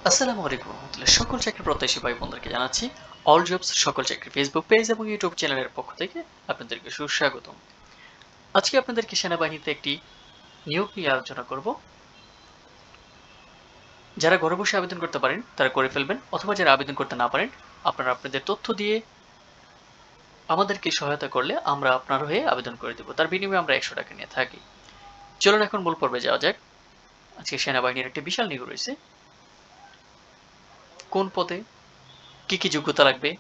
আসসালামু আলাইকুম রহমতুল্লাহ। সকল চাকরি প্রত্যাশী ভাই বোনদেরকে জানাচ্ছি অল জবস সকল চাকরি ফেসবুক পেজ এবং ইউটিউব চ্যানেলের পক্ষ থেকে আপনাদেরকে সুস্বাগতম। আজকে আপনাদেরকে সেনাবাহিনীতে একটি নিয়োগ নিয়ে আলোচনা করব। যারা ঘরে বসে আবেদন করতে পারেন তারা করে ফেলবেন, অথবা যারা আবেদন করতে না পারেন আপনারা আপনাদের তথ্য দিয়ে আমাদেরকে সহায়তা করলে আমরা আপনার হয়ে আবেদন করে দেব। তার বিনিময়ে আমরা 100 টাকা নিয়ে থাকি। চলুন এখন মূল পর্বে যাওয়া যাক। আজকে সেনাবাহিনীর একটি বিশাল নিয়োগ রয়েছে। কোন পদে কি কি যোগ্যতা লাগবে,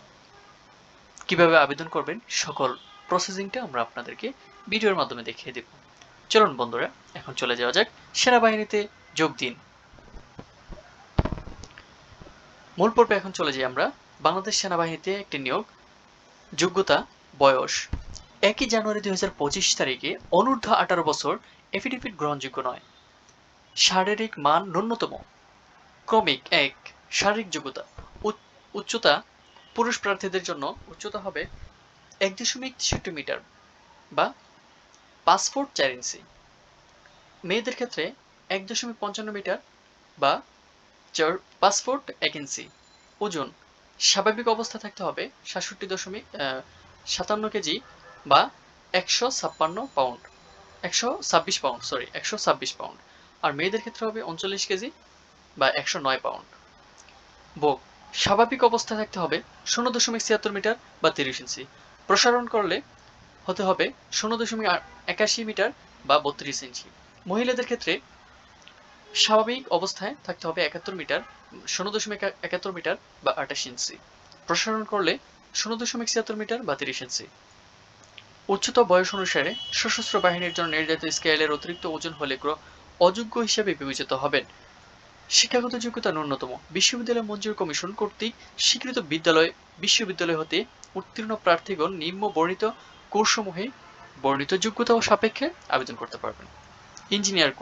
কিভাবে আবেদন করবেন, সকল প্রসেসিংটা আমরা আপনাদেরকে ভিডিওর মাধ্যমে দেখিয়ে দেব। চলুন বন্ধুরা এখন চলে যাওয়া যাক সেনাবাহিনীতে যোগ দিন। মূল পর্বে এখন চলে যাই আমরা। বাংলাদেশ সেনাবাহিনীতে একটি নিয়োগ। যোগ্যতা, বয়স 1 জানুয়ারি 2025 তারিখে অনূর্ধ্ব 18 বছর এফিডেভিট গ্রহণযোগ্য নয়। শারীরিক মান ন্যূনতম ক্রমিক 1। শারীরিক যোগ্যতা, উচ্চতা পুরুষ প্রার্থীদের জন্য উচ্চতা হবে 1.63 মিটার বা 5 ফুট 4 ইঞ্চি। মেয়েদের ক্ষেত্রে 1.55 মিটার বা 5 ফুট 1 ইঞ্চি। ওজন স্বাভাবিক অবস্থা থাকতে হবে 67.57 কেজি বা 126 পাউন্ড 126 পাউন্ড। আর মেয়েদের ক্ষেত্রে হবে 39 কেজি বা 109 পাউন্ড। বুক স্বাভাবিক অবস্থায় থাকতে হবে 0.76 মিটার বা 30 ইঞ্চি। প্রসারণ করলে হতে হবে 0.81 মিটার বা 32 ইঞ্চি। মহিলাদের ক্ষেত্রে স্বাভাবিক অবস্থায় থাকতে হবে 0.71 মিটার বা 28 ইঞ্চি। প্রসারণ করলে 0.76 মিটার বা 30 ইঞ্চি। উচ্চতা বয়স অনুসারে সশস্ত্র বাহিনীর জন্য নির্ধারিত স্কেলের অতিরিক্ত ওজন হলে অযোগ্য হিসেবে বিবেচিত হবেন। শিক্ষাগত যোগ্যতা ন্যূনতম বিশ্ববিদ্যালয় মঞ্জুর কমিশন কর্তৃক স্বীকৃত বিশ্ববিদ্যালয় হতে উত্তীর্ণ প্রার্থীগণ নিম্ন বর্ণিত কোর্সসমূহে বর্ণিত যোগ্যতা ও সাপেক্ষে আবেদন করতে পারবেন। ইঞ্জিনিয়ার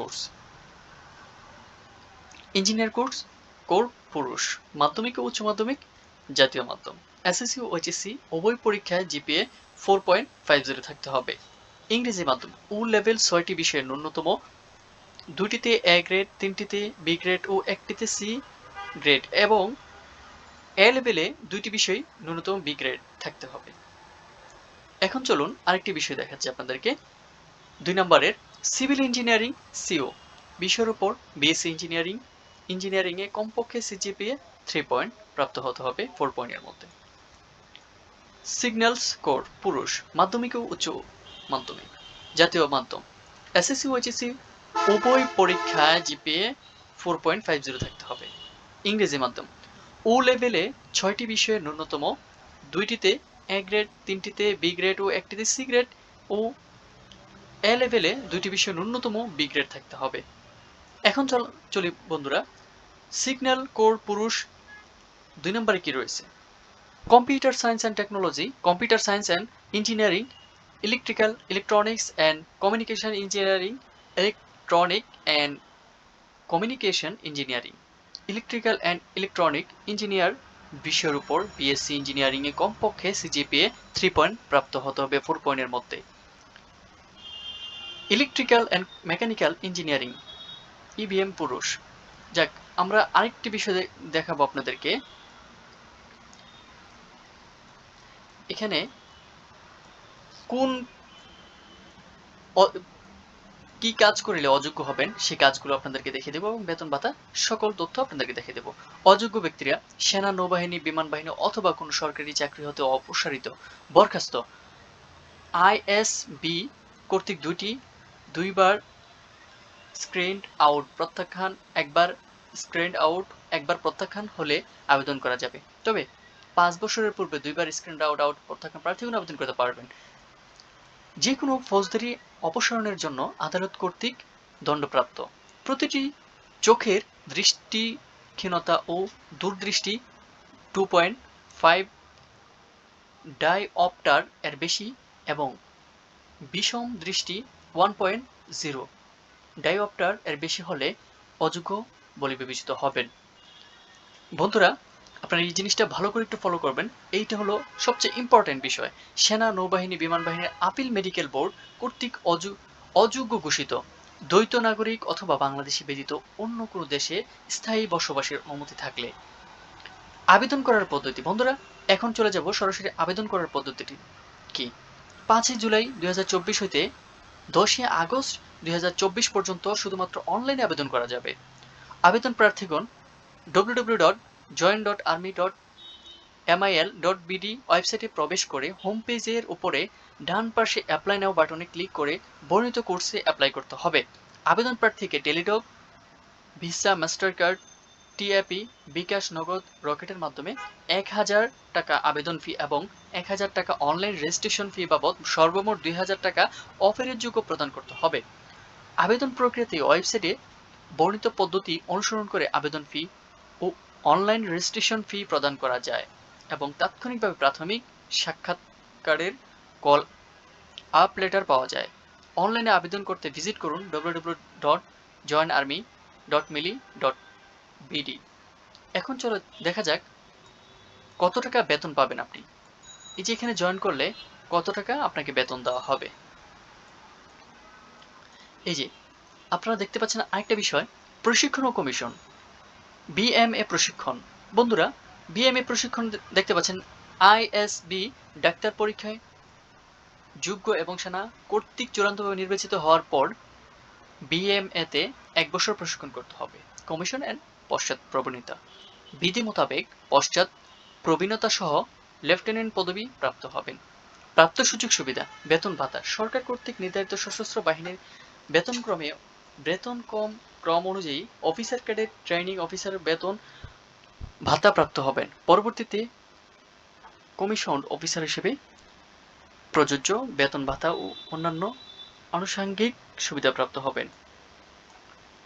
কোর্স কোর পুরুষ, মাধ্যমিক ও উচ্চ মাধ্যমিক জাতীয় মাধ্যম, এসএসসি ও এইচএসসি উভয় পরীক্ষায় জিপিএ 4.50 থাকতে হবে। ইংরেজি মাধ্যম ও লেভেল 6টি বিষয়ের ন্যূনতম 2টিতে এ গ্রেড, 3টিতে বি গ্রেড ও 1টিতে সি গ্রেড এবং এ লেভেলে 2টি বিষয় ন্যূনতম বি গ্রেড থাকতে হবে। এখন চলুন আরেকটি বিষয় দেখাচ্ছি আপনাদেরকে। 2 নম্বরের সিভিল ইঞ্জিনিয়ারিং সিও বিষয়ের উপর বিএসসি ইঞ্জিনিয়ারিং এ কমপক্ষে সিজিপিএ 3 পয়েন্ট প্রাপ্ত হতে হবে 4 পয়েন্টের মধ্যে। সিগন্যালস কোর পুরুষ, মাধ্যমিক ও উচ্চ মাধ্যমিক জাতীয় মাধ্যম, এসএসসি ও এইচএসসি উভয় পরীক্ষায় জিপিএ 4.50 থাকতে হবে। ইংরেজি মাধ্যম ও লেভেলে 6টি বিষয়ের ন্যূনতম 2টিতে এ গ্রেড, 3টিতে বি গ্রেড ও 1টিতে সি গ্রেড ও এ লেভেলে 2টি বিষয়ের ন্যূনতম বি গ্রেড থাকতে হবে। এখন চলি বন্ধুরা সিগন্যাল কোর পুরুষ 2 নম্বরে কি রয়েছে। Computer science and technology, computer science and engineering, electronics and communication engineering, electronic and communication engineering, electrical and electronic engineer বিষয়ের উপর বিএসসি ইঞ্জিনিয়ারিং এ কমপক্ষে সিজিপিএ 3 পয়েন্ট প্রাপ্ত হতে হবে 4 পয়েন্টের মধ্যে। Electrical and mechanical engineering IBM পুরুষ। যাক, আমরা আরেকটি বিষয় দেখাবো আপনাদেরকে। এখানে কোন কি কাজ করিলে অযোগ্য হবেন সেই কাজগুলো আপনাদেরকে দেখিয়ে দেবো এবং বেতন ভাতা সকল তথ্য আপনাদেরকে দেখিয়ে দেবো। অযোগ্য ব্যক্তিরা সেনা, নৌবাহিনী, বিমান বাহিনী অথবা কোনো সরকারি চাকরি হতে অপসারিত, বরখাস্ত, আইএসবি কর্তৃক দুইবার স্ক্রিনড আউট প্রত্যাখ্যান, একবার প্রত্যাখ্যান হলে আবেদন করা যাবে। তবে 5 বছরের পূর্বে 2বার স্ক্রিনড আউট প্রত্যাখ্যান প্রার্থীগণ আবেদন করতে পারবেন। যে কোনো ফৌজদারি অপসারণের জন্য আদালত কর্তৃক দণ্ডপ্রাপ্ত, প্রতিটি চোখের দৃষ্টিহীনতা ও দূরদৃষ্টি 2.5 ডাইঅপ্টার এর বেশি এবং বিষম দৃষ্টি 1.0 ডাইঅপ্টার এর বেশি হলে অযোগ্য বলে বিবেচিত হবেন। বন্ধুরা আপনারা এই জিনিসটা ভালো করে একটু ফলো করবেন। এইটা হলো সবচেয়ে ইম্পর্টেন্ট বিষয়। সেনা, নৌবাহিনী, বিমান বাহিনীর আপিল মেডিকেল বোর্ড কর্তৃক অযোগ্য ঘোষিত দ্বৈত নাগরিক অথবা বাংলাদেশি ব্যতীত অন্য কোনো দেশে স্থায়ী বসবাসের অনুমতি থাকলে। আবেদন করার পদ্ধতি বন্ধুরা, এখন চলে যাব সরাসরি আবেদন করার পদ্ধতিটি কি। 5 জুলাই 2024 হইতে 10 আগস্ট 2024 পর্যন্ত শুধুমাত্র অনলাইনে আবেদন করা যাবে। আবেদন প্রার্থীগণ www.join.army.mil.bd ওয়েবসাইটে প্রবেশ করে হোম পেজের উপরে ডান পাশে অ্যাপ্লাই নাও বাটনে ক্লিক করে বর্ণিত কোর্সে অ্যাপ্লাই করতে হবে। আবেদন প্রার্থীকে Teletalk, Visa, Mastercard, TAP, bKash, Nagad, রকেটের মাধ্যমে 1000 টাকা আবেদন ফি এবং 1000 টাকা অনলাইন রেজিস্ট্রেশন ফি বাবদ সর্বমোট 2000 টাকা অফারের যোগ্য প্রদান করতে হবে। আবেদন প্রক্রিয়াতে ওয়েবসাইটে বর্ণিত পদ্ধতি অনুসরণ করে আবেদন ফি ও অনলাইন রেজিস্ট্রেশন ফি প্রদান করা যায় এবং তাৎক্ষণিকভাবে প্রাথমিক সাক্ষাৎকারের কল আপ লেটার পাওয়া যায়। অনলাইনে আবেদন করতে ভিজিট করুন www.joinarmy.mili.bd। এখন চলো দেখা যাক কত টাকা বেতন পাবেন আপনি। এই যে এখানে জয়েন করলে কত টাকা আপনাকে বেতন দেওয়া হবে। এই যে আপনারা দেখতে পাচ্ছেন আরেকটা বিষয়, প্রশিক্ষণ ও কমিশন। বিএমএ প্রশিক্ষণ বন্ধুরা, বিএমএ প্রশিক্ষণ দেখতে পাচ্ছেন আইএসবি ডাক্তার পরীক্ষায় যোগ্য এবং সেনা কর্তৃক চূড়ান্তভাবে নির্বাচিত হওয়ার পর বিএমএ তে 1 বছর প্রশিক্ষণ করতে হবে। কমিশন এন্ড পশ্চাৎ প্রবণতা বিধি মোতাবেক পশ্চাৎ প্রবীণতা সহ লেফটেন্যান্ট পদবি প্রাপ্ত হবেন। প্রাপ্ত সুযোগ সুবিধা, বেতন ভাতা সরকার কর্তৃক নির্ধারিত সশস্ত্র বাহিনীর বেতন ক্রম অনুযায়ী অফিসার ক্যাডেট ট্রেনিং অফিসারের বেতন ভাতা প্রাপ্ত হবেন। পরবর্তীতে কমিশন অফিসার হিসেবে প্রযোজ্য বেতন ভাতা ও অন্যান্য আনুষঙ্গিক সুবিধা প্রাপ্ত হবেন।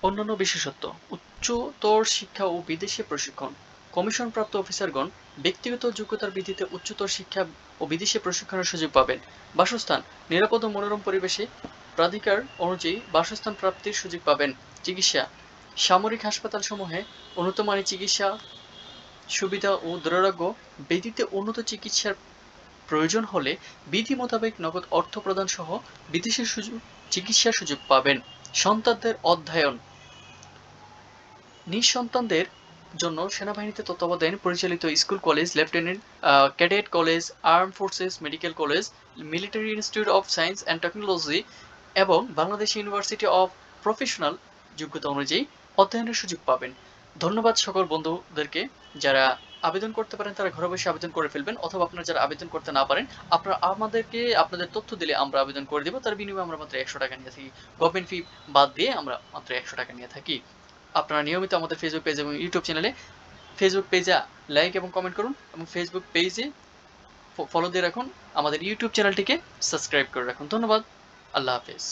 অন্যান্য বিশেষত্ব, উচ্চতর শিক্ষা ও বিদেশি প্রশিক্ষণ। কমিশন প্রাপ্ত অফিসারগণ ব্যক্তিগত যোগ্যতার ভিত্তিতে উচ্চতর শিক্ষা ও বিদেশি প্রশিক্ষণের সুযোগ পাবেন। বাসস্থান, নিরাপদ ও মনোরম পরিবেশে প্রাধিকার অনুযায়ী বাসস্থান প্রাপ্তির সুযোগ পাবেন। চিকিৎসা, সামরিক হাসপাতালসমূহে উন্নত মানের চিকিৎসা সুবিধা ও দুরারোগ্য ব্যতীত উন্নত চিকিৎসার প্রয়োজন হলে বিধি মোতাবেক নগদ অর্থ প্রদান সহ বিদেশি চিকিৎসার সুযোগ পাবেন। সন্তানদের অধ্যয়ন, নিঃসন্তানদের জন্য সেনাবাহিনীতে তত্ত্বাবধানে পরিচালিত school, college, lieutenant cadet college, arm forces medical college, military institute of science and technology এবং বাংলাদেশ ইউনিভার্সিটি অফ প্রফেশনাল যোগ্যতা অনুযায়ী অধ্যয়নের সুযোগ পাবেন। ধন্যবাদ সকল বন্ধুদেরকে। যারা আবেদন করতে পারেন তারা ঘরে বসে আবেদন করে ফেলবেন, অথবা আপনারা যারা আবেদন করতে না পারেন আপনারা আমাদেরকে আপনাদের তথ্য দিলে আমরা আবেদন করে দেবো। তার বিনিময়ে আমরা মাত্র 100 টাকা নিয়ে থাকি। গভর্নমেন্ট ফি বাদ দিয়ে আমরা মাত্র 100 টাকা নিয়ে থাকি। আপনারা নিয়মিত আমাদের ফেসবুক পেজ এবং ইউটিউব চ্যানেলে ফেসবুক পেজে লাইক এবং কমেন্ট করুন এবং ফেসবুক পেজে ফলো দিয়ে রাখুন। আমাদের ইউটিউব চ্যানেলটিকে সাবস্ক্রাইব করে রাখুন। ধন্যবাদ। আল্লাহ হাফেজ।